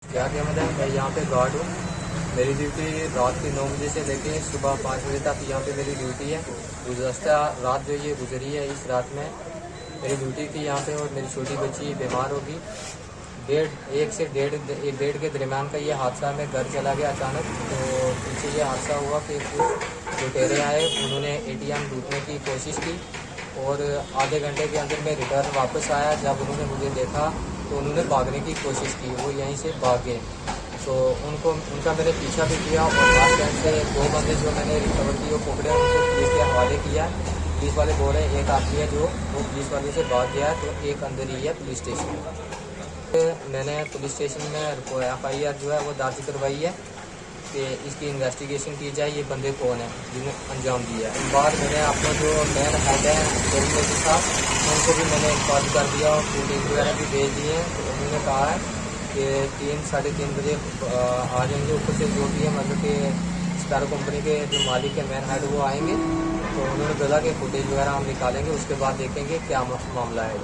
क्या क्या मतलब मैं यहाँ पे गार्ड हूँ। मेरी ड्यूटी रात के 9 बजे से लेके सुबह 5 बजे तक यहाँ पे मेरी ड्यूटी है। गुज़श्ता रात जो ये गुजरी है, इस रात में मेरी ड्यूटी थी यहाँ पे और मेरी छोटी बच्ची बीमार होगी। एक से डेढ़ के दरमियान का ये हादसा, में घर चला गया अचानक। तो पीछे ये हादसा हुआ कि कुछ लुटेरे आए, उन्होंने ATM लूटने की कोशिश की और आधे घंटे के अंदर मैं रिटर्न वापस आया। जब उन्होंने मुझे देखा तो उन्होंने भागने की कोशिश की, वो यहीं से भाग गए। तो उनका मैंने पीछा भी किया और बस स्टैंड से 2 बंदे जो मैंने रिकवर किए वो पकड़े, उनको पुलिस के हवाले किया। पुलिस वाले बोल रहे हैं एक आदमी है जो वो पुलिस वाले से भाग गया, तो एक अंदर ही है पुलिस स्टेशन में। मैंने पुलिस स्टेशन में FIR जो है वो दर्ज करवाई है कि इसकी इन्वेस्टिगेशन की जाए, ये बंदे कौन है जिन्हें अंजाम दिया है। बाद मैंने अपना जो मेन हेड है के साथ उनको भी मैंने कॉल कर दिया और फुटेज वगैरह भी भेज दिए हैं। तो उन्होंने कहा है कि 3-3:30 बजे आ जाएंगे ऊपर से, जो भी है मतलब कि स्पैरो कंपनी के जो मालिक है मेन हेड वो आएंगे। तो उन्होंने बोला कि फुटेज वगैरह हम निकालेंगे, उसके बाद देखेंगे क्या मामला है।